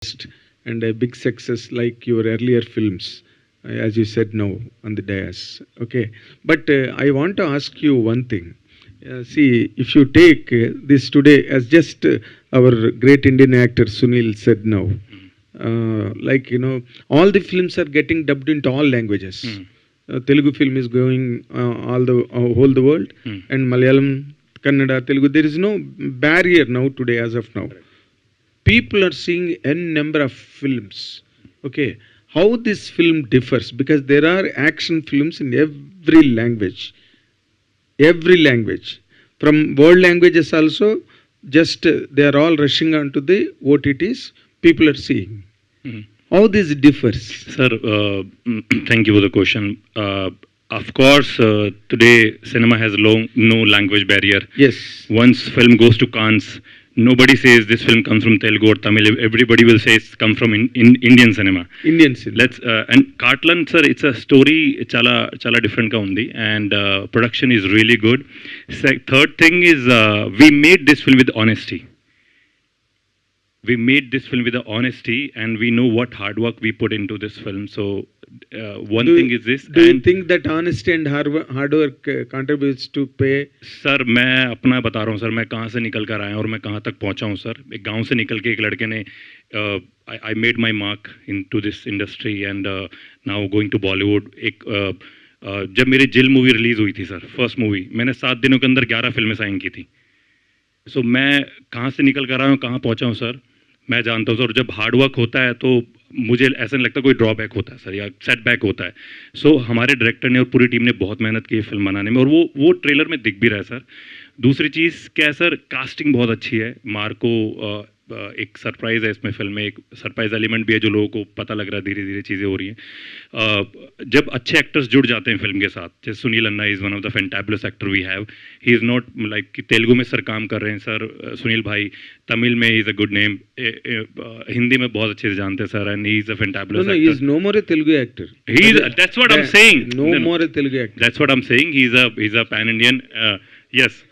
and a big success like your earlier films, as you said now on the dais. Okay, but I want to ask you one thing. See, if you take this today as just our great Indian actor Sunil said now, like all the films are getting dubbed into all languages. Telugu film is going all the whole the world, and Malayalam, Kannada, Telugu. There is no barrier now today as of now. People are seeing n number of films. Okay, how this film differs, because there are action films in every language. Every language, from world languages also, just they are all rushing onto the OTTs. People are seeing. How this differs? Sir, thank you for the question. Of course, today cinema has no language barrier. Yes. Once film goes to Cannes, nobody says this film comes from Telugu or Tamil. Everybody will say it's come from Indian cinema. Indian cinema. And Cartland, sir, it's a story chala different ka undi, and production is really good. Third thing is we made this film with honesty. We made this film with honesty, and we know what hard work we put into this film. So one thing is this. Do you think that honesty and hard work contributes to pay? Sir मैं अपना बता रहा हूँ sir, मैं कहाँ से निकल कर आया और मैं कहाँ तक पहुँचा हूँ सर. एक गांव से निकल के एक लड़के ने I made my mark into this industry and now going to Bollywood. जब मेरी जिल मूवी रिलीज़ हुई थी सर, फर्स्ट मूवी, मैंने 7 दिनों के अंदर 11 फिल्में साइन की थी. सो मैं कहाँ से निकल कर आया हूँ, कहाँ पहुँचा हूँ सर, मैं जानता हूँ सर. जब हार्ड वर्क होता है तो मुझे ऐसा नहीं लगता कोई ड्रॉबैक होता है सर या सेटबैक होता है. सो हमारे डायरेक्टर ने और पूरी टीम ने बहुत मेहनत की है फिल्म बनाने में, और वो ट्रेलर में दिख भी रहा है सर. दूसरी चीज़ क्या है सर, कास्टिंग बहुत अच्छी है. मार्को एक सरप्राइज़ है इसमें फिल्म में, एक सरप्राइज एलिमेंट भी है जो लोगों को पता लग रहा है, धीरे धीरे चीज़ें हो रही हैं. जब अच्छे एक्टर्स जुड़ जाते हैं फिल्म के साथ, जैसे Sunil anna is one of the fantabulous actor we have. He is not like कि तेलुगु में सर काम कर रहे हैं सर सुनील भाई, तमिल में is a good name, Hindi में बहुत अच्छे से जानते हैं sir, and he is a fantabulous actor. He is no more a Telugu actor. That's what I'm saying. No more a Telugu actor. That's what I'm saying. He's a pan-Indian. Yes.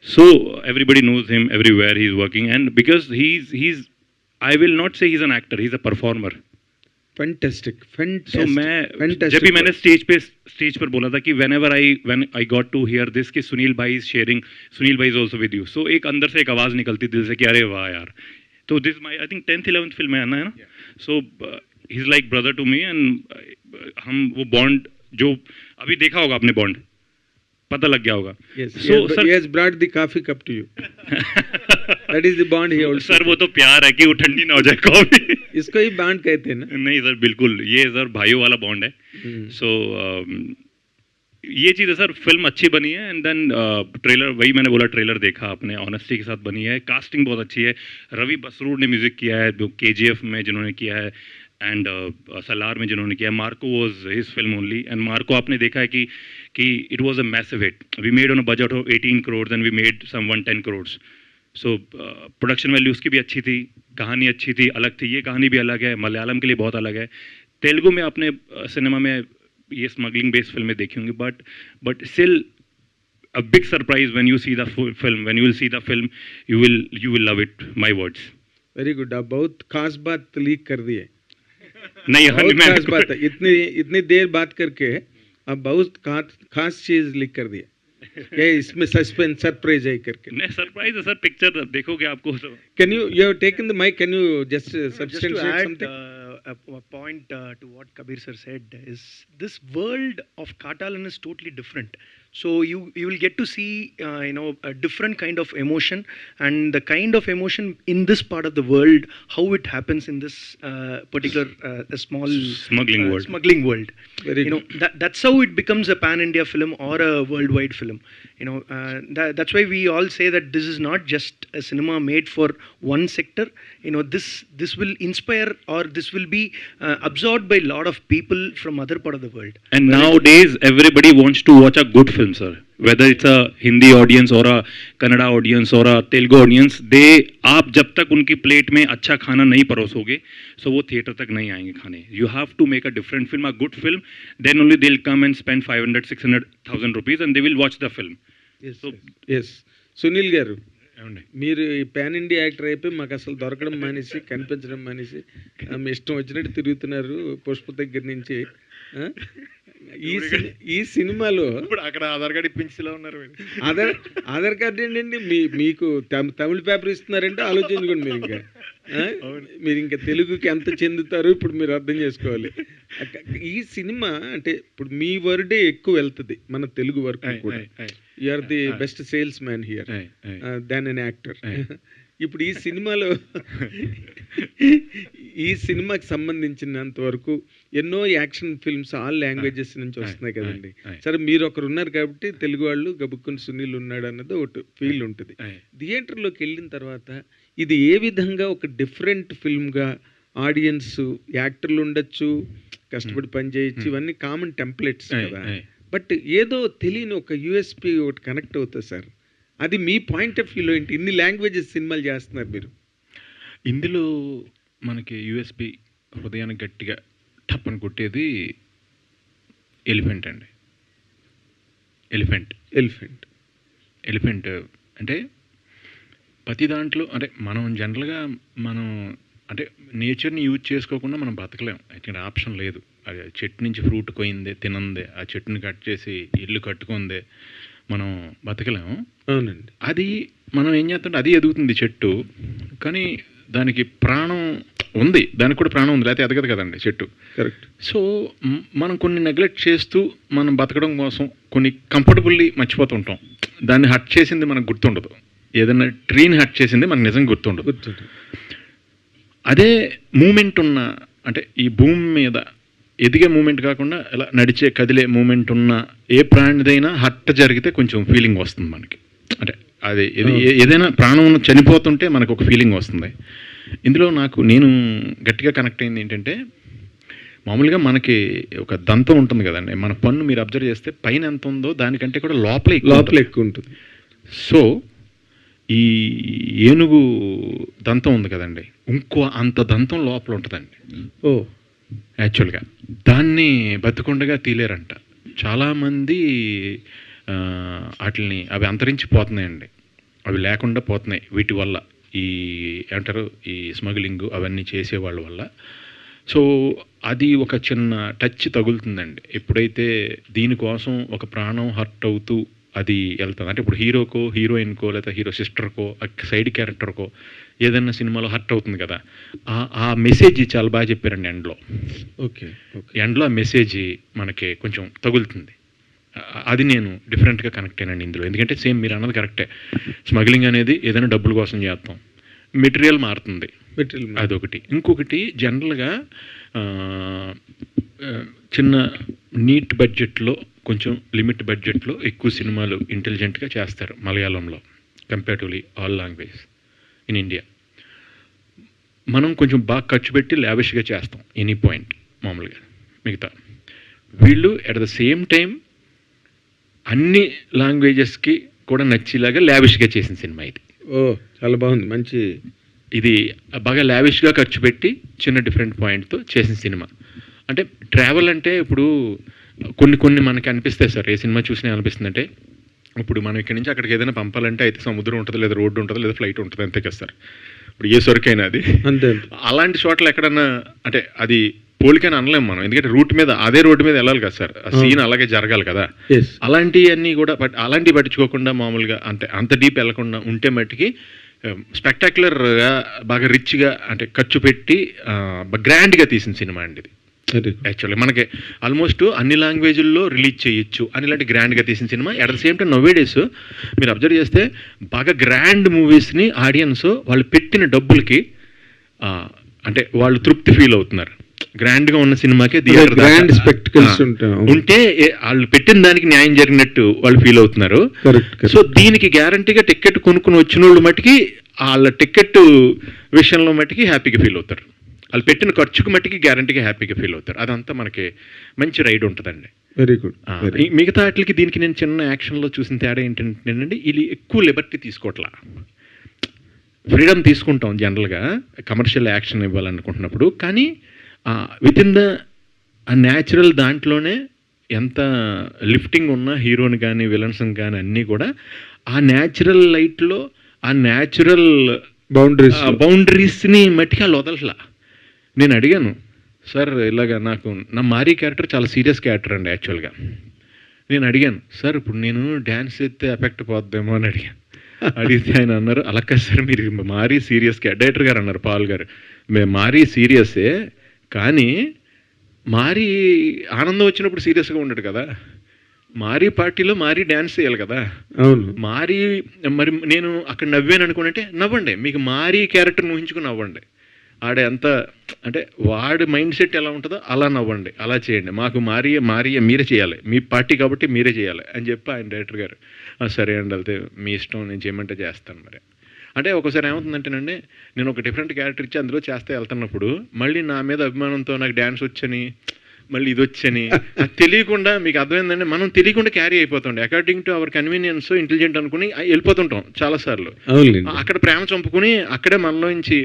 So everybody knows him everywhere he's working, and because he's I will not say he's an actor, he's a performer. Fantastic. So जब भी मैंने stage पर बोला था कि when I got to hear this कि सुनील भाई is sharing, Sunil भाई is also with you, so एक अंदर से एक आवाज़ निकलती दिल से कि अरे वाह यार. तो this my I think 10th 11th film है ना. So he's like brother to me, and हम वो बॉन्ड जो अभी देखा होगा आपने, बॉन्ड पता लग गया होगा. Yes, so sir, he has brought the coffee cup to you. That is the bond he also. Sir वो तो प्यार है कि वो ठंडी ना हो जाए कॉफी. इसको ही बॉन्ड कहते हैं ना. नहीं सर, बिल्कुल ये सर भाइयों वाला बॉन्ड है. सो ये चीज़ है सर, फिल्म अच्छी बनी है, एंड देन ट्रेलर, वही मैंने बोला, ट्रेलर देखा आपने, ऑनेस्टी के साथ बनी है. कास्टिंग बहुत अच्छी है. रवि बसरूर ने म्यूजिक किया है, KGF में जिन्होंने किया है, एंड सलार में जिन्होंने किया. Marco was his film only, and Marco आपने देखा है कि it was a massive hit. We made on a budget of 18 crore and we made some 110 crore. So production value उसकी भी अच्छी थी, कहानी अच्छी थी, अलग थी. ये कहानी भी अलग है, मलयालम के लिए बहुत अलग है. तेलुगु में आपने सिनेमा में ये स्मगलिंग बेस्ड फिल्में देखी होंगी, but still a big surprise when you see the film. When you will see the film, you will love it. My words. Very good. आप बहुत खास बात लीक कर दिए. नहीं, बहुत खास बात है. इतनी देर बात करके आप बहुत खास चीज लिख कर दिए. क्या इसमें सस्पेंस सरप्राइज है करके? नहीं सरप्राइज है सर, पिक्चर देखोगे आपको. Can you have taken the mic? Can you just substantiate something? A point to what Kabir sir said is this world of Katalan is totally different. So you will get to see a different kind of emotion, and the kind of emotion in this part of the world, how it happens in this particular small smuggling world. Very that's how it becomes a pan-India film or a worldwide film. That's why we all say that this is not just a cinema made for one sector. This will inspire, or this will be absorbed by a lot of people from other part of the world. And nowadays everybody wants to watch a good film, sir. Whether it's a Hindi audience or a Kannada audience or a Telugu audience, आप जब तक उनकी plate में अच्छा खाना नहीं परोसोगे, so वो theatre तक नहीं आएंगे खाने. You have to make a different film, a good film, then only they'll come and spend 500-600,000 rupees and they will watch the film. Yes. Sunil garu. మీరు ఈ పాన్ ఇండియా యాక్టర్ అయిపోయి మాకు అసలు దొరకడం మానేసి కనిపించడం మానేసి మీ ఇష్టం వచ్చినట్టు తిరుగుతున్నారు పుష్ప దగ్గర నుంచి. ఈ సినిమాలో ఇప్పుడు అక్కడ ఆధార్ కార్డు ఇప్పించేలా ఉన్నారు. ఆధార్ కార్డు ఏంటండి, మీకు తమిళ పేపర్ ఇస్తున్నారంటే ఆలోచించుకోండి మీరు. ఇంకా మీరు ఇంకా తెలుగుకి ఎంత చెందుతారో ఇప్పుడు మీరు అర్థం చేసుకోవాలి. ఈ సినిమా అంటే ఇప్పుడు మీ వర్డే ఎక్కువ వెళ్తుంది మన తెలుగు వర్క్ కూడా. You are the best salesman here than an actor. ఇప్పుడు ఈ సినిమాకి సంబంధించినంత వరకు ఎన్నో యాక్షన్ ఫిల్మ్స్ ఆల్ లాంగ్వేజెస్ నుంచి వస్తున్నాయి కదండి. సరే మీరు ఒకరు ఉన్నారు కాబట్టి తెలుగు వాళ్ళు గబుక్కుని సునీల్ ఉన్నాడు అన్నది ఒకటి ఫీల్ ఉంటుంది. థియేటర్లోకి వెళ్ళిన తర్వాత ఇది ఏ విధంగా ఒక డిఫరెంట్ ఫిల్మ్గా ఆడియన్స్, యాక్టర్లు ఉండొచ్చు, కష్టపడి పని చేయొచ్చు, ఇవన్నీ కామన్ టెంప్లెట్స్ కదా. బట్ ఏదో తెలియని ఒక యూఎస్పి ఒకటి కనెక్ట్ అవుతుంది సార్. అది మీ పాయింట్ ఆఫ్ వ్యూలో ఏంటి? ఇన్ని లాంగ్వేజెస్ సినిమాలు చేస్తున్నారు మీరు. ఇందులో మనకి యూఎస్పి హృదయానికి గట్టిగా టప్పని కొట్టేది ఎలిఫెంట్ అండి. ఎలిఫెంట్ అంటే ప్రతి దాంట్లో అంటే మనం జనరల్గా అంటే నేచర్ని యూజ్ చేసుకోకుండా మనం బతకలేం. అయితే ఆప్షన్ లేదు. అది చెట్టు నుంచి ఫ్రూట్ కొయిందే తినందే, ఆ చెట్టుని కట్ చేసి ఇల్లు కట్టుకుందే మనం బతకలేము. అవునండి. అది మనం ఏం చేస్తుంటే అది ఎదుగుతుంది చెట్టు, కానీ దానికి ప్రాణం ఉంది, దానికి కూడా ప్రాణం ఉంది, లేకపోతే ఎదగదు కదండి చెట్టు. కరెక్ట్. సో మనం కొన్ని నెగ్లెక్ట్ చేస్తూ మనం బతకడం కోసం కొన్ని కంఫర్టబుల్లీ మర్చిపోతుంటాం. దాన్ని హట్ చేసింది మనకు గుర్తుండదు. ఏదైనా ట్రీని హట్ చేసింది మనకు నిజంగా గుర్తుండదు. అదే మూమెంట్ ఉన్న అంటే ఈ భూమి మీద ఎదిగే మూమెంట్ కాకుండా ఇలా నడిచే కదిలే మూమెంట్ ఉన్న ఏ ప్రాణిదైనా హట్ జరిగితే కొంచెం ఫీలింగ్ వస్తుంది మనకి. అంటే అది ఏదైనా ప్రాణం చనిపోతుంటే మనకు ఒక ఫీలింగ్ వస్తుంది. ఇందులో నేను గట్టిగా కనెక్ట్ అయింది ఏంటంటే, మామూలుగా మనకి ఒక దంతం ఉంటుంది కదండి, మన పన్ను మీరు అబ్జర్వ్ చేస్తే పైన ఎంత ఉందో దానికంటే కూడా లోపల ఎక్కువ ఉంటుంది. సో ఈ ఏనుగు దంతం ఉంది కదండి, ఇంకో అంత దంతం లోపల ఉంటుందండి. యాక్చువల్గా దాన్ని బతుకుండగా తీలేరంట చాలామంది. వాటిని అవి అంతరించిపోతున్నాయండి, అవి లేకుండా పోతున్నాయి వీటి వల్ల, ఈ ఏమంటారు ఈ స్మగ్లింగ్ అవన్నీ చేసేవాళ్ళ వల్ల. సో అది ఒక చిన్న టచ్ తగులుతుందండి ఎప్పుడైతే దీనికోసం ఒక ప్రాణం హర్ట్ అవుతూ అది వెళ్తుంది. అంటే ఇప్పుడు హీరోకో హీరోయిన్కో లేదా హీరో సిస్టర్కో సైడ్ క్యారెక్టర్కో ఏదైనా సినిమాలో హర్ట్ అవుతుంది కదా, ఆ మెసేజ్ చాలా బాగా చెప్పారండి ఎండ్లో. ఎండ్లో ఆ మెసేజ్ మనకి కొంచెం తగులుతుంది. అది నేను డిఫరెంట్గా కనెక్ట్ అయినండి ఇందులో. ఎందుకంటే సేమ్ మీరు అన్నది కరెక్టే, స్మగ్లింగ్ అనేది ఏదైనా డబ్బుల కోసం చేస్తాం, మెటీరియల్ మారుతుంది, అదొకటి. ఇంకొకటి జనరల్గా చిన్న నీట్ బడ్జెట్లో కొంచెం లిమిట్ బడ్జెట్లో ఎక్కువ సినిమాలు ఇంటెలిజెంట్గా చేస్తారు మలయాళంలో comparatively all language in India. మనం కొంచెం బాగా ఖర్చు పెట్టి లావిష్గా చేస్తాం ఎనీ పాయింట్ మామూలుగా. మిగతా వీళ్ళు అట్ ద సేమ్ టైం అన్ని లాంగ్వేజెస్కి కూడా నచ్చేలాగా లావిష్గా చేసిన సినిమా ఇది. చాలా బాగుంది, మంచి. ఇది బాగా లావిష్గా ఖర్చు పెట్టి చిన్న డిఫరెంట్ పాయింట్తో చేసిన సినిమా. అంటే ట్రావెల్ అంటే ఇప్పుడు కొన్ని మనకి అనిపిస్తాయి సార్, ఏ సినిమా చూసినా అనిపిస్తుంది అంటే, ఇప్పుడు మనం ఇక్కడి నుంచి అక్కడికి ఏదైనా పంపాలంటే అయితే సముద్రం ఉంటుంది, లేదా రోడ్డు ఉంటుంది, లేదా ఫ్లైట్ ఉంటుంది, అంతే కదా సార్. ఇప్పుడు ఏ సరుకైనా అది అంతే. అలాంటి చోట్ల ఎక్కడన్నా అంటే అది పోలికని అనలేము మనం, ఎందుకంటే అదే రోడ్డు మీద వెళ్ళాలి కదా సార్, ఆ సీన్ అలాగే జరగాలి కదా. అలాంటివన్నీ కూడా అలాంటివి పట్టించుకోకుండా మామూలుగా అంత డీప్ వెళ్ళకుండా ఉంటే మట్టికి స్పెక్టాక్యులర్గా బాగా రిచ్గా అంటే ఖర్చు పెట్టి గ్రాండ్గా తీసిన సినిమా అండి ఇది. యాక్చువల్లీ మనకి ఆల్మోస్ట్ అన్ని లాంగ్వేజ్ల్లో రిలీజ్ చేయొచ్చు అని ఇలాంటి గ్రాండ్గా తీసిన cinema. At the same time నవ్వే డేస్ మీరు అబ్జర్వ్ చేస్తే బాగా గ్రాండ్ మూవీస్ని ఆడియన్స్ వాళ్ళు పెట్టిన డబ్బులకి అంటే వాళ్ళు తృప్తి ఫీల్ అవుతున్నారు. గ్రాండ్గా ఉన్న సినిమాకే గ్రాండ్ స్పెక్టికల్స్ ఉంటే వాళ్ళు పెట్టిన దానికి న్యాయం జరిగినట్టు వాళ్ళు ఫీల్ అవుతున్నారు. సో దీనికి గ్యారంటీగా టికెట్ కొనుక్కుని వచ్చిన వాళ్ళు మట్టికి వాళ్ళ టికెట్ విషయంలో మట్టికి హ్యాపీగా ఫీల్ అవుతారు, వాళ్ళు పెట్టిన ఖర్చుకు మట్టికి గ్యారంటీగా హ్యాపీగా ఫీల్ అవుతారు. అదంతా మనకి మంచి రైడ్ ఉంటుందండి. Very good. మిగతా వాటికి దీనికి నేను చిన్న యాక్షన్లో చూసిన తేడా ఏంటంటే, ఇది ఎక్కువ లిబర్టీ తీసుకోవట్లా, ఫ్రీడమ్ తీసుకుంటాం జనరల్గా కమర్షియల్ యాక్షన్ ఇవ్వాలనుకుంటున్నప్పుడు. కానీ విత్ ఇన్ ద న్యాచురల్ దాంట్లోనే ఎంత లిఫ్టింగ్ ఉన్నా హీరోని కానీ విలన్స్ని కానీ అన్నీ కూడా ఆ న్యాచురల్ లైట్లో ఆ న్యాచురల్ బౌండరీస్ని మట్టికి వాళ్ళు వదలట్లా. నేను అడిగాను, సార్ ఇలాగా నాకు నా మారీ క్యారెక్టర్ చాలా సీరియస్ క్యారెక్టర్ అండి యాక్చువల్గా. నేను అడిగాను, సార్ ఇప్పుడు నేను డ్యాన్స్ చేస్తే ఎఫెక్ట్ పోద్దేమో అని అడిగాను. అడిగితే ఆయన అన్నారు, అలా కాదు సార్, మీరు మారీ సీరియస్ డైరెక్టర్ గారు అన్నారు, పాల్ గారు, మేము మారీ సీరియస్సే, కానీ మారీ ఆనందం వచ్చినప్పుడు సీరియస్గా ఉండడు కదా, మారీ పార్టీలో మారీ డ్యాన్స్ చేయాలి కదా. అవును. మారీ మరి నేను అక్కడ నవ్వాను అనుకుంటే నవ్వండి, మీకు మారీ క్యారెక్టర్ ఊహించుకుని నవ్వండి. ఆడ ఎంత అంటే వాడి మైండ్ సెట్ ఎలా ఉంటుందో అలా నవ్వండి, అలా చేయండి, మాకు మారీ మీరే చేయాలి, మీ పార్టీ కాబట్టి మీరే చేయాలి అని చెప్పి ఆయన డైరెక్టర్ గారు, సరే అండి వెళ్తే మీ ఇష్టం, నేను చేయమంటే చేస్తాను మరి. అంటే ఒకసారి ఏమవుతుందంటేనండి, నేను ఒక డిఫరెంట్ క్యారెక్టర్ ఇచ్చి అందులో చేస్తే వెళ్తున్నప్పుడు మళ్ళీ నా మీద అభిమానంతో నాకు డ్యాన్స్ వచ్చని మళ్ళీ ఇది వచ్చని నాకు తెలియకుండా, మీకు అర్థమైందండి, మనం తెలియకుండా క్యారీ అయిపోతుండే according to our convenience, intelligent అనుకుని వెళ్ళిపోతుంటాం చాలాసార్లు. అక్కడ ప్రేమ చంపుకుని అక్కడే మనలోంచి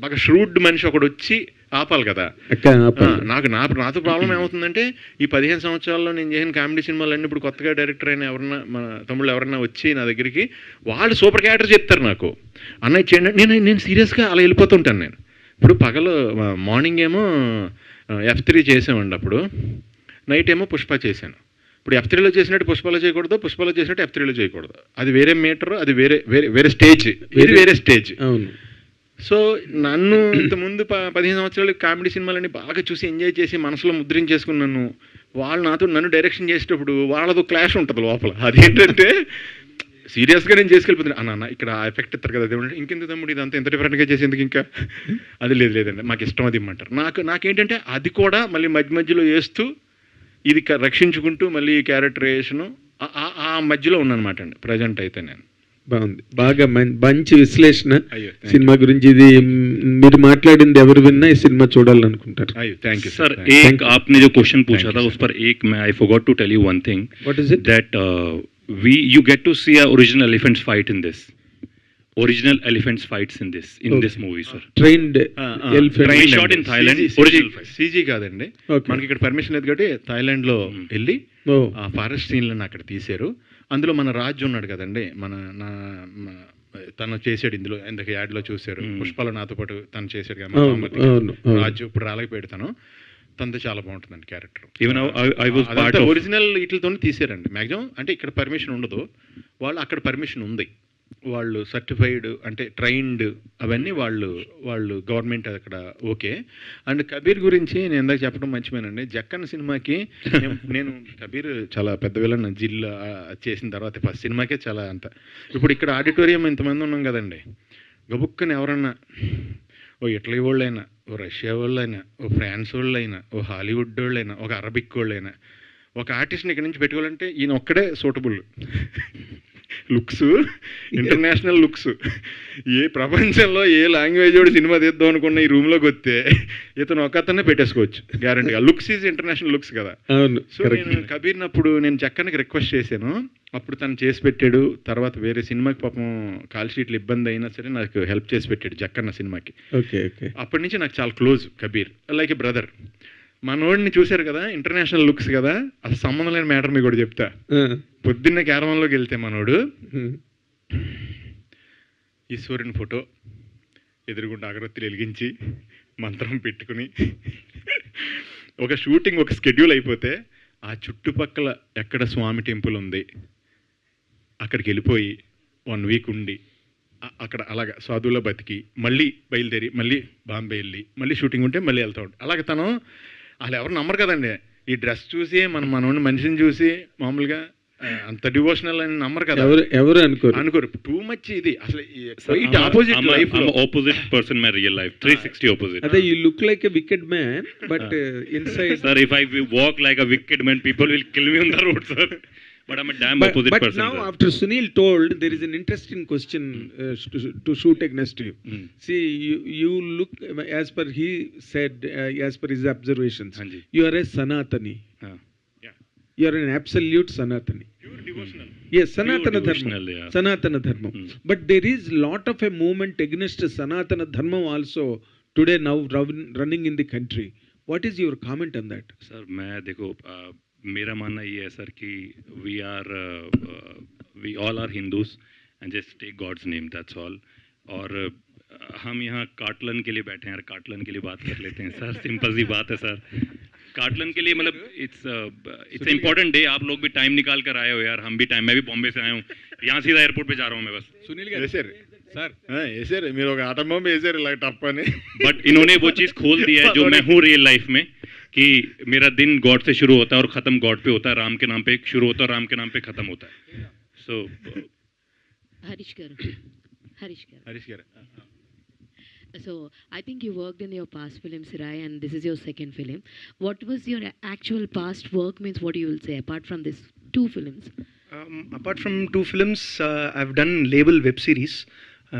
బాగా ష్రూడ్ మనిషి ఒకడు వచ్చి ఆపాలి కదా. నాతో ప్రాబ్లం ఏమవుతుందంటే, ఈ 15 సంవత్సరాల్లో నేను చేసిన కామెడీ సినిమాలన్నీ ఇప్పుడు కొత్తగా డైరెక్టర్ అయిన ఎవరన్నా మన తమ్ముళ్ళు ఎవరన్నా వచ్చి నా దగ్గరికి వాళ్ళు సూపర్ క్యారెక్టర్ చెప్తారు నాకు, అన్నయ్య చేయండి, నేను సీరియస్గా అలా వెళ్ళిపోతుంటాను. నేను ఇప్పుడు పగలు మార్నింగ్ ఏమో F3 చేసామండి, అప్పుడు నైట్ ఏమో పుష్ప చేశాను. ఇప్పుడు F3లో చేసినట్టు పుష్పలో చేయకూడదు, పుష్పలో చేసినట్టు F3లో చేయకూడదు, అది వేరే మీటర్, అది వేరే స్టేజ్, ఇది వేరే స్టేజ్. సో నన్ను ఇంతకుముందు 15 సంవత్సరాలు కామెడీ సినిమాలని బాగా చూసి ఎంజాయ్ చేసి మనసులో ముద్రించేసుకున్నాను. వాళ్ళు నన్ను డైరెక్షన్ చేసేటప్పుడు వాళ్ళతో క్లాష్ ఉంటుంది లోపల. అదేంటంటే సీరియస్గా నేను చేసుకెళ్ళిపోతున్నాను, అన్న ఇక్కడ ఆ ఎఫెక్ట్ ఇస్తారు కదా, అదేమంటే ఇంకెందుకు తమ్ముడు ఇదంతా ఎంత డిఫరెంట్గా చేసేందుకు, ఇంకా అది లేదండి మాకు ఇష్టం అది ఇమ్మంటారు. నాకేంటంటే అది కూడా మళ్ళీ మధ్యలో వేస్తూ ఇది రక్షించుకుంటూ మళ్ళీ క్యారెక్టరైజేషను ఆ మధ్యలో ఉన్నానమాట అండి ప్రజెంట్ అయితే. నేను బాగుంది, బాగా మంచి విశ్లేషణ సినిమా గురించి. ఇది మీరు మాట్లాడింది ఎవరు విన్నా ఈ సినిమా చూడాలనుకుంటారు. Thank you sir. एक आपने जो क्वेश्चन पूछा था उस पर एक मैं I forgot to tell you one thing. What is it? That you get to see a original elephants fight in this. Original elephants fights in this movie, sir. Trained elephant. We shot in Thailand. Original fight. CG కాదండి, మనకి ఇక్కడ permission లేదు కాబట్టి Thailand లో వెళ్ళి ఆ forest సీన్లను అక్కడ తీశారు. అందులో మన రాజు ఉన్నాడు కదండి, తను చేసాడు ఇందులో, ఎందుకు యాడ్లో చూశారు, పుష్పలో నాతో పాటు తను చేశాడు కదా రాజు. ఇప్పుడు రాలేకపోయాడు తనతో చాలా బాగుంటుందండి క్యారెక్టర్. ఒరిజినల్ వీటితో తీసారండి మ్యాక్సిమం. అంటే ఇక్కడ పర్మిషన్ ఉండదు, వాళ్ళు అక్కడ పర్మిషన్ ఉంది, వాళ్ళు సర్టిఫైడ్ అంటే ట్రైన్డ్ అవన్నీ వాళ్ళు గవర్నమెంట్ అక్కడ ఓకే. అండ్ కబీర్ గురించి నేను ఇందాక చెప్పడం మర్చిపోయానండి. జక్కన్న సినిమాకి నేను కబీర్ చాలా పెద్ద విలన్ జిల్లా చేసిన తర్వాత ఫస్ట్ సినిమాకే చాలా అంత. ఇప్పుడు ఇక్కడ ఆడిటోరియం ఇంతమంది ఉన్నాం కదండి, గబుక్కని ఎవరన్నా ఓ ఇటలీ వాళ్ళైనా, ఓ రష్యా వాళ్ళైనా, ఓ ఫ్రాన్స్ వాళ్ళైనా, ఓ హాలీవుడ్ వాళ్ళైనా, ఒక అరబిక్ వాళ్ళైనా ఒక ఆర్టిస్ట్ని ఇక్కడ నుంచి పెట్టుకోవాలంటే ఈయన ఒక్కడే సూటబుల్. లుక్స్ ఇంటర్నేషనల్ లుక్స్, ఏ ప్రపంచంలో ఏ లాంగ్వేజ్ వాడు సినిమా తీద్దాం అనుకున్న ఈ రూమ్లోకి వస్తే ఇతను ఒక అతనే పెట్టేసుకోవచ్చు గ్యారంటీగా. లుక్స్ ఈజ్ ఇంటర్నేషనల్ లుక్స్ కదా. సో నేను కబీర్నప్పుడు నేను జక్కన్కి రిక్వెస్ట్ చేశాను, అప్పుడు తను చేసి పెట్టాడు. తర్వాత వేరే సినిమాకి పాపం కాల్ షీట్లు ఇబ్బంది అయినా సరే నాకు హెల్ప్ చేసి పెట్టాడు జక్కన్న సినిమాకి. అప్పటి నుంచి నాకు చాలా close Kabir, like a brother. మనోడిని చూశారు కదా, ఇంటర్నేషనల్ లుక్స్ కదా, అసలు సంబంధం లేని మ్యాటర్ మీకు కూడా చెప్తా. పొద్దున్నే క్యారవాన్లోకి వెళ్తే మనోడు ఈశ్వరుని ఫోటో ఎదురుగుండా అగరత్తులు వెలిగించి మంత్రం పెట్టుకుని ఒక షూటింగ్ ఒక స్కెడ్యూల్ అయిపోతే ఆ చుట్టుపక్కల ఎక్కడ స్వామి టెంపుల్ ఉంది అక్కడికి వెళ్ళిపోయి 1 వీక్ ఉండి అక్కడ అలాగ సాధువులో బతికి మళ్ళీ బయలుదేరి మళ్ళీ బాంబే వెళ్ళి మళ్ళీ షూటింగ్ ఉంటే మళ్ళీ వెళ్తా ఉంటాడు. అలాగే తను వాళ్ళు ఎవరు నమ్మరు కదండి, ఈ డ్రెస్ చూసి మనోడిని మనిషిని చూసి మామూలుగా అంత డివోషనల్ అని నమ్మరు కదా, ఎవరు అనుకోరు. టూ మచ్ ఇది అసలు opposite person my real life 360 opposite. Adhe you look like a wicked man but inside sir if I walk like a wicked man people will kill me on the road sir, but I'm a damn opposite but person. But now sir, after Sunil told, there is an interesting question to shoot against you. See you look, as per he said, as per his observations, Hanji. You are a Sanatani. You are an absolute Sanatani. Pure devotional. Yes, Sanatana Dharma. Yeah. Sanatana Dharma. But there is lot of a movement against Sanatana Dharma also today now running in the country. What is your comment on that? Sir, मैं देखो मेरा मानना ये है sir कि we all are Hindus and just take God's name, that's all. और हम यहाँ काटलन के लिए बैठे हैं यार, काटलन के लिए बात कर लेते हैं सर, सिंपल सी बात है सर. काटलन के लिए मतलब इट्स इम्पोर्टेंट डे. आप लोग भी टाइम निकाल कर आए हो यार, हम भी टाइम, मैं भी बॉम्बे से आया हूँ, यहाँ सीधा एयरपोर्ट पे जा रहा हूँ मैं बस. సునీల్ వేసారు సార్ వేసారు మీరు ఒక ఆటం బాంబు వేసారు ఇలా టప్ అని. बट इन्होंने वो चीज़ खोल दी है जो मैं हूँ रियल लाइफ में, कि मेरा दिन गॉड से शुरू होता है और ख़त्म गॉड पे होता है, राम के नाम पे शुरू होता है और राम के नाम पे ख़त्म होता है. सो హరీష్ గారు హరీష్ గారు So I think you worked in your past films, Rai, and this is your second film. What was your actual past work? Means what you will say apart from these two films? Apart from 2 films, I've done label web series,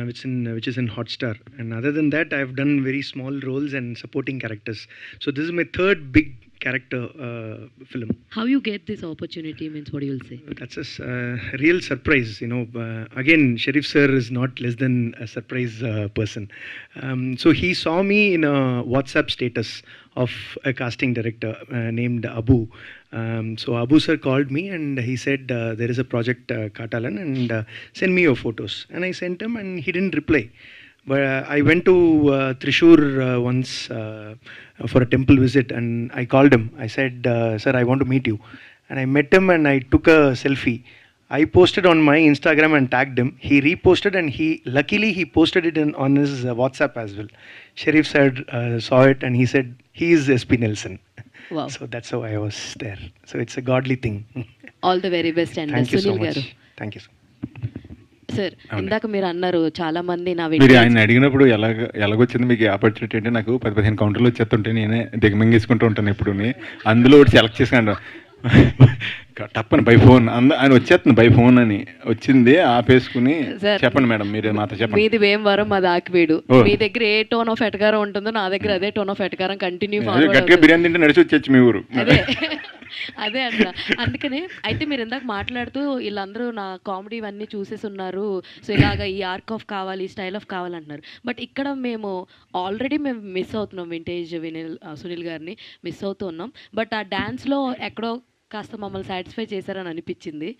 which is in Hotstar, and other than that, I've done very small roles and supporting characters. So this is my third big character film. How you get this opportunity? Means what you will say? That's a real surprise, you know. Again, Sharif sir is not less than a surprise person. So he saw me in a WhatsApp status of a casting director named Abu. So Abu sir called me and he said, there is a project Katalan, and send me your photos. And I sent him and he didn't reply. But I went to Thrissur once for a temple visit, and I called him. I said, sir, I want to meet you. And I met him and I took a selfie. I posted on my Instagram and tagged him. He reposted, and luckily he posted it on his WhatsApp as well. Sharif sir saw it and he said, he is SP Nelson. Wow. So that's how I was there. So it's a godly thing. All the very best. And Thank you so Sunil much. garu, Thank you so much. Sir ఇందాక మీరు అన్నారు చాలా మంది నా మీరు ఆయన అడిగినప్పుడు ఎలాగొచ్చింది మీకు ఆపర్చునిటీ అంటే, నాకు 10-15 కౌంటర్లు వచ్చేస్తుంటే నేనే దిగమింగేసుకుంటూ ఉంటాను ఎప్పుడు. అందులో ఒకటి సెలెక్ట్ చేసుకుంటాను టప్పని బై ఫోన్, ఆయన వచ్చేస్తుంది బై ఫోన్ అని వచ్చింది, ఆపేసుకుని చెప్పండి మేడం మీరు మాతో చెప్పండి. మీది వేమవరం, మాది ఆకివీడు. మీ దగ్గర ఏ టోన్ ఆఫ్ ఎటకారం ఉంటుందో నా దగ్గర అదే టోన్ ఆఫ్ ఎటకారం కంటిన్యూ గట్టిగా బిర్యానీ తింటే నడిచి వచ్చేచ్చు మీ ఊరు. అదే అంట. అందుకనే అయితే మీరు ఇందాక మాట్లాడుతూ వీళ్ళందరూ నా కామెడీ ఇవన్నీ చూసేసి ఉన్నారు, సో ఇలాగ ఈ ఆర్క్ ఆఫ్ కావాలి, ఈ స్టైల్ ఆఫ్ కావాలంటున్నారు. బట్ ఇక్కడ మేము ఆల్రెడీ మిస్ అవుతున్నాం వింటేజ్ సునీల్ గారిని మిస్ అవుతూ ఉన్నాం. బట్ ఆ డ్యాన్స్లో ఎక్కడో కాస్త మమ్మల్ని సాటిస్ఫై చేశారని అనిపించింది.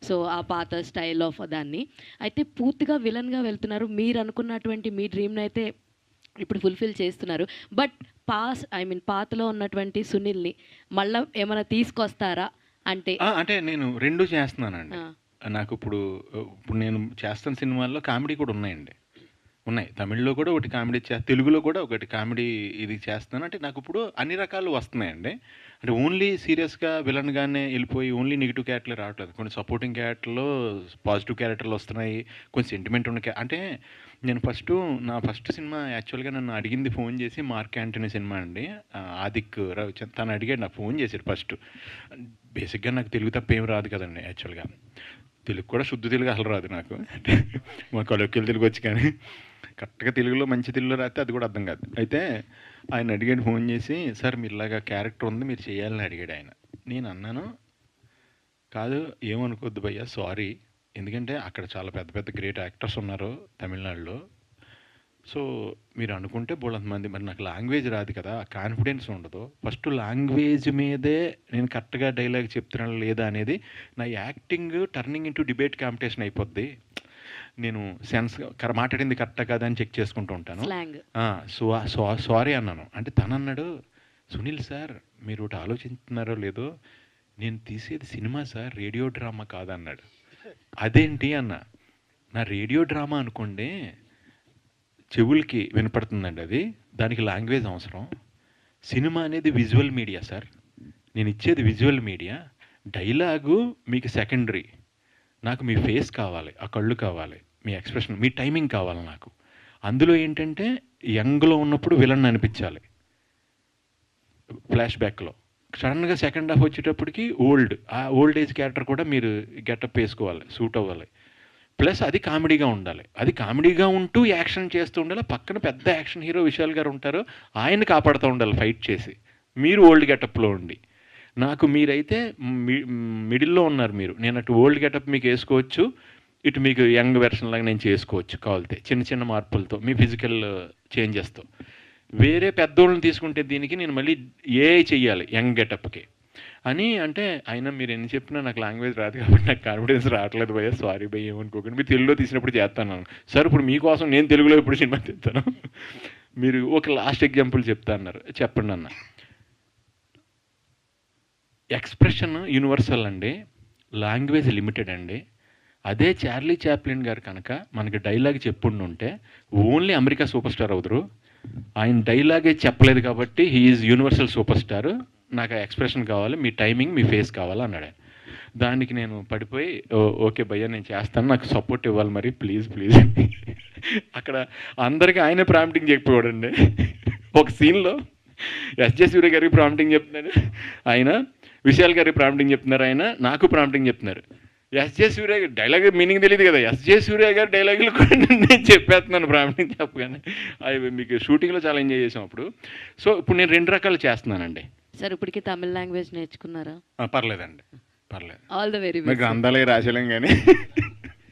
సో ఆ పాత స్టైల్ ఆఫ్ దాన్ని అయితే పూర్తిగా విలన్గా వెళ్తున్నారు. మీరు అనుకున్నటువంటి మీ డ్రీమ్ని అయితే ఇప్పుడు ఫుల్ఫిల్ చేస్తున్నారు. బట్ పాతలో ఉన్నటువంటి సునీల్ని మళ్ళీ ఏమైనా తీసుకొస్తారా అంటే? అంటే నేను రెండు చేస్తున్నానండి. నాకు ఇప్పుడు నేను చేస్తున్న సినిమాల్లో కామెడీ కూడా ఉన్నాయి. తమిళ్లో కూడా ఒకటి కామెడీ తెలుగులో కూడా ఒకటి కామెడీ ఇది చేస్తున్నాను. అంటే నాకు ఇప్పుడు అన్ని రకాలు వస్తున్నాయండి. అంటే ఓన్లీ సీరియస్గా విలన్గానే వెళ్ళిపోయి ఓన్లీ నెగిటివ్ క్యారెక్టర్లు రావట్లేదు. కొన్ని సపోర్టింగ్ క్యారెక్టర్లో పాజిటివ్ క్యారెక్టర్లు వస్తున్నాయి, కొన్ని సెంటిమెంట్ ఉన్న అంటే నేను నా ఫస్ట్ సినిమా యాక్చువల్గా నన్ను అడిగింది ఫోన్ చేసి మార్క్ యాంటనీ సినిమా అండి. ఆదిక్ రవిచంద్ర తను అడిగాడు, నాకు ఫోన్ చేశాడు ఫస్ట్. బేసిక్గా నాకు తెలుగు తప్ప ఏం రాదు కదండి. యాక్చువల్గా తెలుగు కూడా శుద్ధ తెలుగు అసలు రాదు నాకు. మా కొలొక్కిలు తెలుగు వచ్చి, కానీ కరెక్ట్గా తెలుగులో మంచి తెలుగులో రాస్తే అది కూడా అర్థం కాదు. అయితే ఆయన అడిగాడు ఫోన్ చేసి, సార్ మీరు ఇలాగా క్యారెక్టర్ ఉంది మీరు చేయాలని అడిగాడు ఆయన. నేను అన్నాను, కాదు ఏమనుకోద్దు భయ్యా, సారీ, ఎందుకంటే అక్కడ చాలా పెద్ద పెద్ద గ్రేట్ యాక్టర్స్ ఉన్నారు తమిళనాడులో. సో మీరు అనుకుంటే బోలంతమంది, మరి నాకు లాంగ్వేజ్ రాదు కదా, కాన్ఫిడెన్స్ ఉండదు. ఫస్ట్ లాంగ్వేజ్ మీదే నేను కరెక్ట్గా డైలాగ్ చెప్తున్నాను లేదా అనేది, నా acting turning into debate competition అయిపోద్ది. నేను సెన్స్ మాట్లాడింది కరెక్టా కదా అని చెక్ చేసుకుంటూ ఉంటాను. సారీ అన్నాను. అంటే తను అన్నాడు, సునీల్ సార్ మీరు ఒకటి ఆలోచిస్తున్నారో లేదో, నేను తీసేది సినిమా సార్, రేడియో డ్రామా కాదన్నాడు. అదేంటి అన్న, నా రేడియో డ్రామా అనుకోండి చెవులకి వినపడుతుందండి, అది దానికి లాంగ్వేజ్ అవసరం. సినిమా అనేది విజువల్ మీడియా సార్, నేను ఇచ్చేది విజువల్ మీడియా. డైలాగు మీకు సెకండరీ, నాకు మీ ఫేస్ కావాలి, ఆ కళ్ళు కావాలి, మీ ఎక్స్ప్రెషన్, మీ టైమింగ్ కావాలి నాకు. అందులో ఏంటంటే యంగ్లో ఉన్నప్పుడు విలన్ అనిపించాలి, ఫ్లాష్ బ్యాక్లో సడన్గా సెకండ్ హాఫ్ వచ్చేటప్పటికి ఆ ఓల్డ్ ఏజ్ క్యారెక్టర్ కూడా మీరు గెటప్ వేసుకోవాలి, సూట్ అవ్వాలి. ప్లస్ అది కామెడీగా ఉండాలి, అది కామెడీగా ఉంటూ యాక్షన్ చేస్తూ ఉండాలి. పక్కన పెద్ద యాక్షన్ హీరో విశాల్ గారు ఉంటారు, ఆయన కాపాడుతూ ఉండాలి ఫైట్ చేసి, మీరు ఓల్డ్ గెటప్లో ఉండి. నాకు మీరైతే మిడిల్లో ఉన్నారు మీరు, నేను అటు ఓల్డ్ గెటప్ మీకు వేసుకోవచ్చు, ఇటు మీకు యంగ్ వెర్షన్ లాగా నేను చేసుకోవచ్చు కావాలితే, చిన్న చిన్న మార్పులతో మీ ఫిజికల్ చేంజెస్తో. వేరే పెద్దోళ్ళని తీసుకుంటే దీనికి నేను మళ్ళీ ఏఐ చెయ్యాలి యంగ్ గెటప్కి. అని అంటే అయినా మీరు ఎన్ని చెప్పినా నాకు లాంగ్వేజ్ రాదు కాబట్టి నాకు కాన్ఫిడెన్స్ రావట్లేదు భయ్య, సారీ భయ్య ఏమనుకోకండి, మీరు తెలుగులో తీసినప్పుడు చేస్తాను. సార్ ఇప్పుడు మీకోసం నేను తెలుగులో ఇప్పుడు సినిమా తీస్తాను, మీరు ఒక లాస్ట్ ఎగ్జాంపుల్ చెప్తా అన్నారు, చెప్పండి అన్న. ఎక్స్ప్రెషన్ యూనివర్సల్ అండి, లాంగ్వేజ్ లిమిటెడ్ అండి. అదే చార్లీ చాప్లిన్ గారు కనుక మనకి డైలాగ్ చెప్పుండి ఉంటే ఓన్లీ అమెరికా సూపర్ స్టార్ అవుతారు. ఆయన డైలాగే చెప్పలేదు కాబట్టి హీఈస్ యూనివర్సల్ సూపర్ స్టార్, నాకు ఆ ఎక్స్ప్రెషన్ కావాలి, మీ టైమింగ్ మీ ఫేస్ కావాలి అన్నాడు. దానికి నేను పడిపోయి ఓకే భయ్య నేను చేస్తాను, నాకు సపోర్ట్ ఇవ్వాలి మరి ప్లీజ్ ప్లీజ్. అక్కడ అందరికీ ఆయనే ప్రాంప్టింగ్ చెప్పేవాడండి. ఒక సీన్లో ఎస్జే సూర్య గారికి ప్రాంప్టింగ్ చెప్తున్నారు ఆయన, విశాల్ గారికి ప్రాంప్టింగ్ చెప్తున్నారు ఆయన, నాకు ప్రాంప్టింగ్ చెప్తున్నారు. ఎస్జే సూర్య గారు డైలాగ్ మీనింగ్ తెలియదు కదా, ఎస్జే సూర్య గారు డైలాగులు కూడా నేను చెప్పేస్తున్నాను ప్రాంప్టింగ్ చెప్పగానే. అవి మీకు షూటింగ్లో చాలా ఎంజాయ్ చేసాం అప్పుడు. సో ఇప్పుడు నేను 2 రకాలు చేస్తున్నానండి. సార్ ఇప్పటికి తమిళ లాంగ్వేజ్ నేర్చుకున్నారా? పర్లేదండి, పర్లేదు. ఆల్ ద వెరీ మరి గ్రంథాలే రాసేలేం కానీ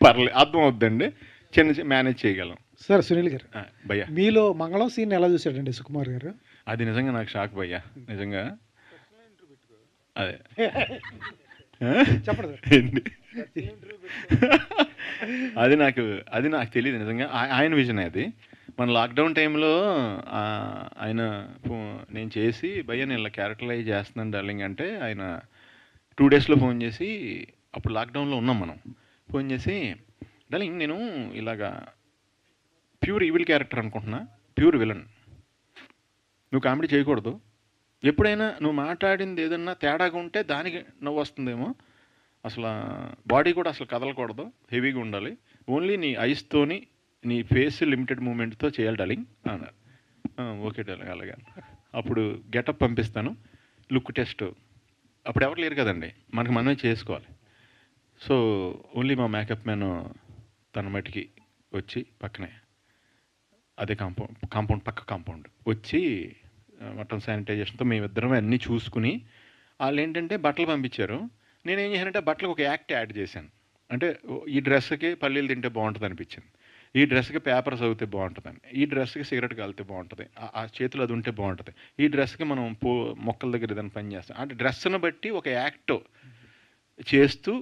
పర్లేదు, అర్థం అవుద్దండి, చిన్న మేనేజ్ చేయగలం. సార్ సునీల్ గారు, భయ్య మీలో మంగళం సీన్ ఎలా చూశాడండి సుకుమార్ గారు? అది నిజంగా నాకు షాక్ భయ్య, నిజంగా అదే చెప్పండి ఏంటి? అది నాకు తెలియదు నిజంగా, ఆయన విజన్ అది. మన లాక్డౌన్ టైంలో ఆయన నేను చేసి భయ్య నేను ఇలా క్యారెక్టరైజ్ చేస్తున్నాను డార్లింగ్ అంటే, ఆయన 2 డేస్లో ఫోన్ చేసి, అప్పుడు లాక్డౌన్లో ఉన్నాం మనం, ఫోన్ చేసి డార్లింగ్ నేను ఇలాగా ప్యూర్ ఈవిల్ క్యారెక్టర్ అనుకుంటున్నా, ప్యూర్ విలన్, నువ్వు కామెడీ చేయకూడదు, ఎప్పుడైనా నువ్వు మాట్లాడింది ఏదన్నా తేడాగా ఉంటే దానికి నవ్వు వస్తుందేమో, అసలు బాడీ కూడా అసలు కదలకూడదు, హెవీగా ఉండాలి, ఓన్లీ నీ ఐస్తోని నీ ఫేస్ లిమిటెడ్ మూమెంట్తో చేయాలి డార్లింగ్ అన్నారు. ఓకే డార్లింగ్ అలాగే. అప్పుడు గెటప్ పంపిస్తాను, లుక్ టెస్ట్, అప్పుడు ఎవరు లేరు కదండి, మనకు మనమే చేసుకోవాలి. సో ఓన్లీ మా మేకప్ మ్యాన్ తన మటుకి వచ్చి పక్కనే అదే కాంపౌండ్ పక్క కాంపౌండ్ వచ్చి మొత్తం శానిటైజేషన్తో మేమిద్దరం అన్నీ చూసుకుని, వాళ్ళు ఏంటంటే బట్టలు పంపించారు, నేనేం చేశానంటే బట్టలకు ఒక యాక్ట్ యాడ్ చేశాను. అంటే ఈ డ్రెస్కి పల్లీలు తింటే బాగుంటుంది అనిపించింది, ఈ డ్రెస్కి పేపర్స్ అవుతే బాగుంటుందని, ఈ డ్రెస్కి సిగరెట్ కాలితే బాగుంటుంది, ఆ చేతులు అది ఉంటే బాగుంటుంది, ఈ డ్రెస్కి మనం మొక్కల దగ్గర ఏదైనా పని చేస్తాం అంటే డ్రెస్ను బట్టి ఒక యాక్ట్ చేస్తూ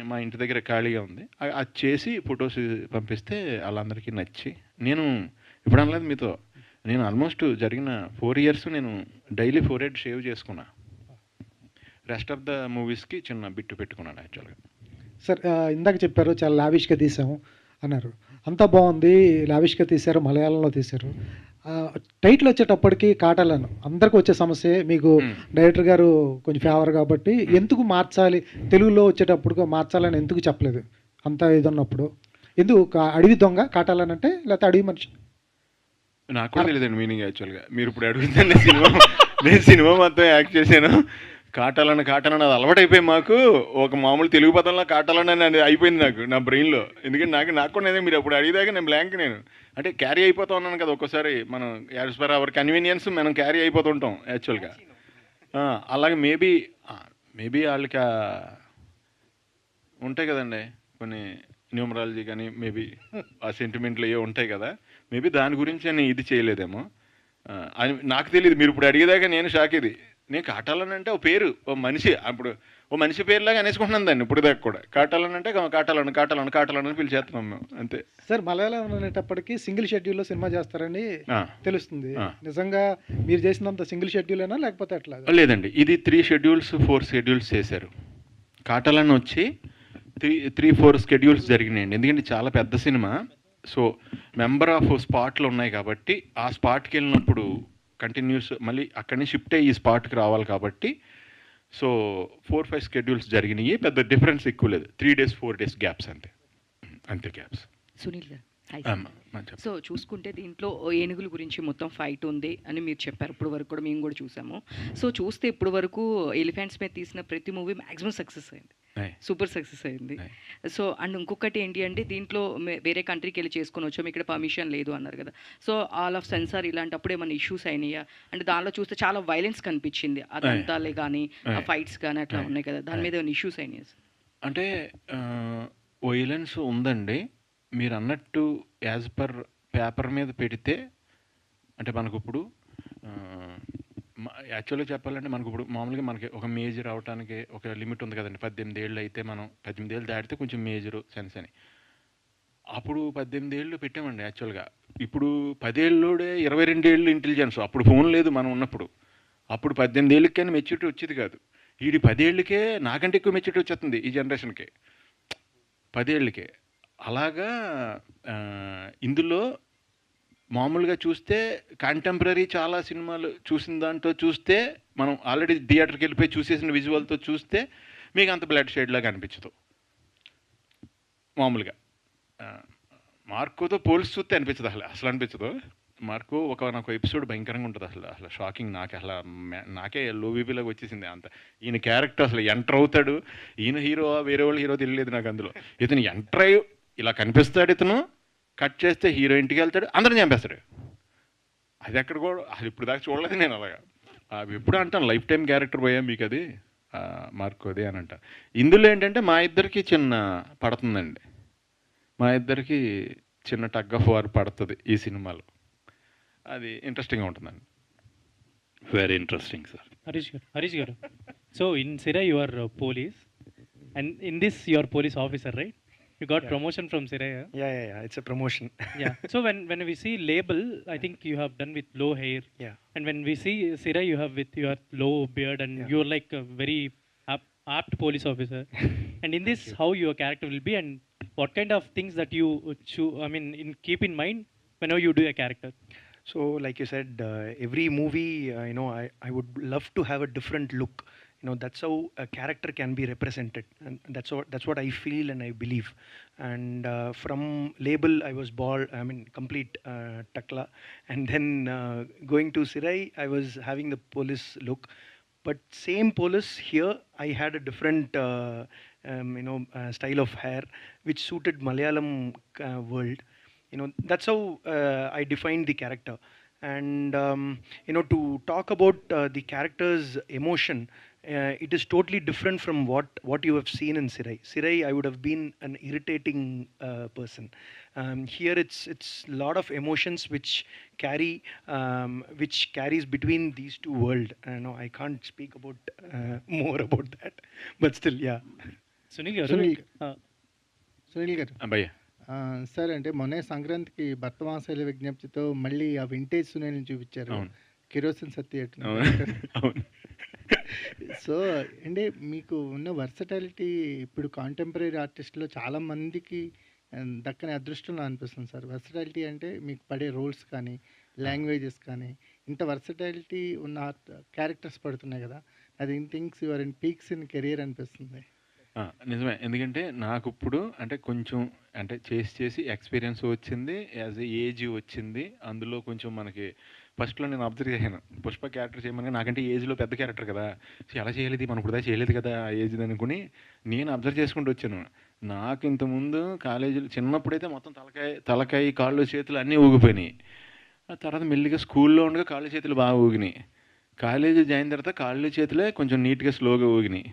మా ఇంటి దగ్గర ఖాళీగా ఉంది, అది చేసి ఫొటోస్ పంపిస్తే వాళ్ళందరికీ నచ్చి, నేను ఇప్పుడు అనలేదు మీతో, నేను ఆల్మోస్ట్ జరిగిన 4 years నేను డైలీ 4 head షేవ్ చేసుకున్నా, రెస్ట్ ఆఫ్ ద మూవీస్కి చిన్న బిట్టు పెట్టుకున్నాను యాక్చువల్గా. సార్ ఇందాక చెప్పారు చాలా లావిష్గా తీసాము అన్నారు, అంతా బాగుంది, లావిష్గా తీశారు, మలయాళంలో తీశారు. టైటిల్ వచ్చేటప్పటికి కాటాలను అందరికీ వచ్చే సమస్య, మీకు డైరెక్టర్ గారు కొంచెం ఫేవర్ కాబట్టి ఎందుకు మార్చాలి, తెలుగులో వచ్చేటప్పుడు మార్చాలని ఎందుకు చెప్పలేదు? అంత ఇది ఉన్నప్పుడు ఎందుకు అడవి దొంగ కాటాలనంటే, లేకపోతే అడవి మనిషి? నాకు కూడా తెలియదండి మీనింగ్ యాక్చువల్గా, మీరు ఇప్పుడు అడుగుతాను. నేను సినిమా మొత్తం యాక్ట్ చేశాను, కాటాలని అది అలవాటు అయిపోయి మాకు ఒక మామూలు తెలుగు పదంలో కాటాలని అది అయిపోయింది నాకు నా బ్రెయిన్లో. ఎందుకంటే నాకు కూడా మీరు అప్పుడు అడిగేదాకా నేను బ్లాంక్, నేను అంటే క్యారీ అయిపోతూ ఉన్నాను కదా ఒక్కోసారి, మనం యాజ్ పర్ అవర్ కన్వీనియన్స్ మనం క్యారీ అయిపోతుంటాం యాక్చువల్గా. అలాగే మేబీ వాళ్ళకి ఉంటాయి కదండి కొన్ని న్యూమరాలజీ కానీ మేబీ ఆ సెంటిమెంట్లు ఏవో ఉంటాయి కదా, మేబీ దాని గురించి నేను ఇది చేయలేదేమో అని నాకు తెలియదు. మీరు ఇప్పుడు అడిగేదాకా నేను షాక్. ఇది నేను కాటాలని అంటే ఓ పేరు, ఓ మనిషి, అప్పుడు ఓ మనిషి పేరులాగా అనేసుకుంటున్నాను దాన్ని ఇప్పుడు దాకా కూడా. కాటాలని అంటే కాటాలని పిలిచేస్తున్నాం మేము అంతే. సార్ మలయాళం అనేటప్పటికీ సింగిల్ షెడ్యూల్లో సినిమా చేస్తారని తెలుస్తుంది, నిజంగా మీరు చేసినంత సింగిల్ షెడ్యూలేనా లేకపోతే అట్లా? లేదండి, ఇది 3 schedules 4 schedules చేశారు. కాటాలని వచ్చి 3-4 schedules జరిగినాయండి, ఎందుకంటే చాలా పెద్ద సినిమా. సో మెంబర్ ఆఫ్ స్పాట్లు ఉన్నాయి కాబట్టి ఆ స్పాట్కి వెళ్ళినప్పుడు కంటిన్యూస్ మళ్ళీ అక్కడి నుంచి షిఫ్ట్ అయ్యి ఈ స్పాట్కి రావాలి కాబట్టి సో 4-5 schedules జరిగినాయి. పెద్ద డిఫరెన్స్ ఎక్కువ లేదు, 3 days 4 days గ్యాప్స్ అంతే గ్యాప్స్. సునీల్ గారు సో చూసుకుంటే దీంట్లో ఏనుగుల గురించి మొత్తం ఫైట్ ఉంది అని మీరు చెప్పారు, ఇప్పుడు వరకు కూడా మేము కూడా చూసాము. సో చూస్తే ఇప్పుడు వరకు ఎలిఫెంట్స్ మీద తీసిన ప్రతి మూవీ మ్యాక్సిమం సక్సెస్ అయింది, సూపర్ సక్సెస్ అయింది. సో అండ్ ఇంకొకటి ఏంటి అంటే దీంట్లో వేరే కంట్రీకి వెళ్ళి చేసుకొని వచ్చాము, ఇక్కడ పర్మిషన్ లేదు అన్నారు కదా. సో ఆల్ ఆఫ్ సెన్సార్ ఇలాంటప్పుడు ఏమైనా ఇష్యూస్ అయినాయా? అంటే దానిలో చూస్తే చాలా వైలెన్స్ కనిపించింది, అదంతాలే కానీ ఫైట్స్ కానీ అట్లా ఉన్నాయి కదా, దాని మీద ఏమైనా ఇష్యూస్ అయినాయి? అంటే వైలెన్స్ ఉందండి, మీరు అన్నట్టు యాజ్ పర్ పేపర్ మీద పెడితే అంటే మనకు ఇప్పుడు యాక్చువల్గా చెప్పాలంటే మనకు ఇప్పుడు మామూలుగా మనకి ఒక మేజర్ అవటానికి ఒక లిమిట్ ఉంది కదండి. 18 ఏళ్ళు అయితే మనం 18 ఏళ్ళు దాటితే కొంచెం మేజరు సెన్స్ అని. అప్పుడు 18 ఏళ్ళు పెట్టామండి యాక్చువల్గా. ఇప్పుడు 10 ఏళ్ళోడే 22 ఏళ్ళు ఇంటెలిజెన్స్. అప్పుడు ఫోన్ లేదు మనం ఉన్నప్పుడు. అప్పుడు 18 ఏళ్ళకి కానీ మెచ్యూరిటీ వచ్చేది కాదు. వీడి 10 ఏళ్ళకే నాకంటే ఎక్కువ మెచ్యూరిటీ వచ్చేస్తుంది ఈ జనరేషన్కి 10 ఏళ్ళకే. అలాగా ఇందులో మామూలుగా చూస్తే కాంటెంపరీ చాలా సినిమాలు చూసిన దాంట్లో చూస్తే మనం ఆల్రెడీ థియేటర్కి వెళ్ళిపోయి చూసేసిన విజువల్తో చూస్తే మీకు అంత బ్లడ్ షేడ్ లాగా అనిపించదు మామూలుగా. మార్కోతో పోల్చి చూస్తే అనిపించదు, అసలు అనిపించదు. మార్కో నాకు ఎపిసోడ్ భయంకరంగా ఉంటుంది అసలు షాకింగ్. నాకే లో బీపీలాగా వచ్చేసింది అంత. ఈయన క్యారెక్టర్ అసలు ఎంటర్ అవుతాడు, ఈయన హీరో వేరే వాళ్ళు హీరో తెలియలేదు నాకు. అందులో ఇతను ఎంటర్ అయ్యి ఇలా కనిపిస్తాడు, ఇతను కట్ చేస్తే హీరో ఇంటికి వెళ్తాడు, అందరం చంపేస్తాడు. అది ఎక్కడ కూడా అది ఇప్పుడు దాకా చూడలేదు నేను అలాగా. అవి ఎప్పుడు అంటాను లైఫ్ టైం క్యారెక్టర్ పోయా మీకు అది మార్కోది అని అంట. ఇందులో ఏంటంటే మా ఇద్దరికి చిన్న పడుతుందండి, మా ఇద్దరికి చిన్న టగ్ ఆఫ్ వార్ పడుతుంది ఈ సినిమాలో. అది ఇంట్రెస్టింగ్గా ఉంటుందండి. Very interesting sir. Harish garu, so in Sira you are police and in this you are police officer, right? You got promotion from Siraya. Yeah. It's a promotion. Yeah. So when we see label, I think you have done with low hair. Yeah. And when we see Siraya, you have with your low beard, and you're like a very apt police officer. And in this, how your character will be, and what kind of things that you keep in mind whenever you do a character. So, like you said, every movie, I would love to have a different look. That's how a character can be represented, and that's what I feel and I believe. And from label, I was bald, complete takla, and then going to Sirai, I was having the police look. But same police here, I had a different style of hair which suited Malayalam world. That's how I defined the character. And to talk about the character's emotion, it is totally different from what you have seen in Sirai. Sirai, I would have been an irritating person. Here, it's lot of emotions which carries between these two worlds. I can't speak about more about that, but still, yeah. Sunil garu. భయ్యా sir, అంటే మొన్న సంక్రాంతికి భర్తమాసాల విజ్ఞప్తితో మళ్ళీ ఆ vintage సునీల్ని చూపించారు, kerosene సత్య. So అంటే మీకు ఉన్న వర్సటాలిటీ ఇప్పుడు కాంటెంపరీ ఆర్టిస్ట్లో చాలా మందికి దక్కని అదృష్టంలో అనిపిస్తుంది సార్. వర్సటాలిటీ అంటే మీకు పడే రోల్స్ కానీ లాంగ్వేజెస్ కానీ ఇంత వర్సటాలిటీ ఉన్న క్యారెక్టర్స్ పడుతున్నాయి కదా, అది things your in peaks in career అనిపిస్తుంది. నిజమే, ఎందుకంటే నాకు ఇప్పుడు అంటే కొంచెం అంటే చేసి ఎక్స్పీరియన్స్ వచ్చింది, యాజ్ ఏజ్ వచ్చింది. అందులో కొంచెం మనకి ఫస్ట్లో నేను అబ్జర్వ్ చేశాను, పుష్ప క్యారెక్టర్ చేయమని నాకంటే ఏజ్లో పెద్ద క్యారెక్టర్ కదా, ఎలా చేయలేదు మనం ఇప్పుడు చేయలేదు కదా ఆ ఏజ్ అనుకుని నేను అబ్జర్వ్ చేసుకుంటూ వచ్చాను. నాకు ఇంతకుముందు కాలేజీలో చిన్నప్పుడైతే మొత్తం తలకాయ కాళ్ళు చేతులు అన్నీ ఊగిపోయినాయి. ఆ తర్వాత మెల్లిగా స్కూల్లో ఉండగా కాళ్ళు చేతులు బాగా ఊగినాయి. కాలేజీ జాయిన్ తర్వాత కాళ్ళు చేతులే కొంచెం నీట్గా స్లోగా ఊగినాయి.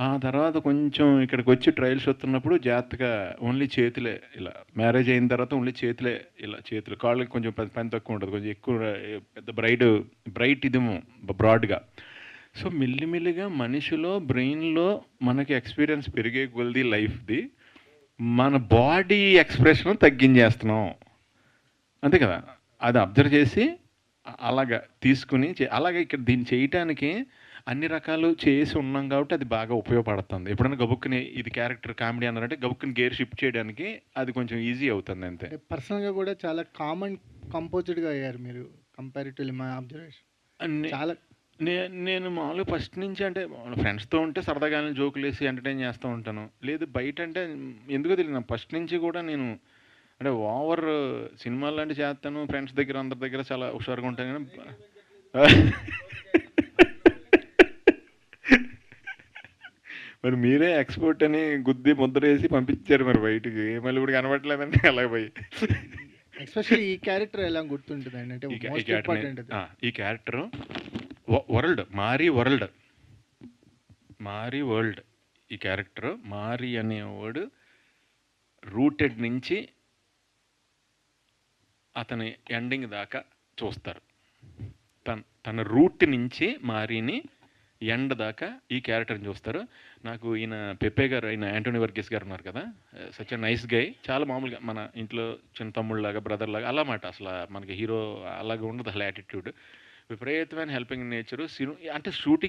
ఆ తర్వాత కొంచెం ఇక్కడికి వచ్చి ట్రయల్స్ వస్తున్నప్పుడు జాగ్రత్తగా ఓన్లీ చేతులే, ఇలా మ్యారేజ్ అయిన తర్వాత ఓన్లీ చేతులే, ఇలా చేతులు, కాళ్ళకి కొంచెం పని తక్కువ ఉంటుంది, కొంచెం ఎక్కువ పెద్ద బ్రైట్ ఇదేమో బ్రాడ్గా. సో మెల్లిమెల్లిగా మనిషిలో బ్రెయిన్లో మనకి ఎక్స్పీరియన్స్ పెరిగే కొలది లైఫ్ది మన బాడీ ఎక్స్ప్రెషన్ తగ్గించేస్తున్నాం, అంతే కదా. అది అబ్జర్వ్ చేసి అలాగా తీసుకుని అలాగే ఇక్కడ దీన్ని చేయటానికి అన్ని రకాలు చేసి ఉన్నాం కాబట్టి అది బాగా ఉపయోగపడుతుంది. ఎప్పుడైనా గబుక్కుని ఇది క్యారెక్టర్ కామెడీ అన్నారంటే గబుక్కుని గేర్ షిఫ్ట్ చేయడానికి అది కొంచెం ఈజీ అవుతుంది అంతే. పర్సనల్గా కూడా చాలా కంపోజ్డ్గా అయ్యారు మీరు కంపారిటివ్లీ మా అబ్జర్వేషన్. చాలా నేను మామూలుగా ఫస్ట్ నుంచి అంటే ఫ్రెండ్స్తో ఉంటే సరదాగానే జోకులు వేసి ఎంటర్టైన్ చేస్తూ ఉంటాను. లేదు బయట అంటే ఎందుకో తెలియదు, ఫస్ట్ నుంచి కూడా నేను అంటే ఓవర్ సినిమాలు లాంటివి చేస్తాను, ఫ్రెండ్స్ దగ్గర అందరి దగ్గర చాలా హుషారుగా ఉంటాను. మరి మీరే ఎక్స్పోర్ట్ అని గుద్ది ముద్ర వేసి పంపించారు మరి బయటికి, మళ్ళీ ఇప్పుడు కనబడలేదంటే అలా పోయి. ఎస్పెషల్లీ ఈ క్యారెక్టర్ ఎలా గుర్తుంటుందండి అంటే ఈ క్యారెక్టర్ మారీ వరల్డ్ ఈ క్యారెక్టర్ మారీ అనేవాడు రూటెడ్ నుంచి అతని ఎండింగ్ దాకా చూస్తారు. తన రూట్ నుంచి మారిని ఎండ్ దాకా ఈ క్యారెక్టర్ని చూస్తారు. నాకు ఈయన పెప్పే గారు, ఆయన యాంటోనీ వర్గీస్ గారు ఉన్నారు కదా, సచ్ ఎ నైస్ గై, చాలా మామూలుగా మన ఇంట్లో చిన్న తమ్ముళ్ళలాగా బ్రదర్ లాగా అలా మాట. అసలు మనకి హీరో అలాగే ఉండదు అసలు యాటిట్యూడ్, విపరీతమైన హెల్పింగ్ నేచరు. అంటే షూటింగ్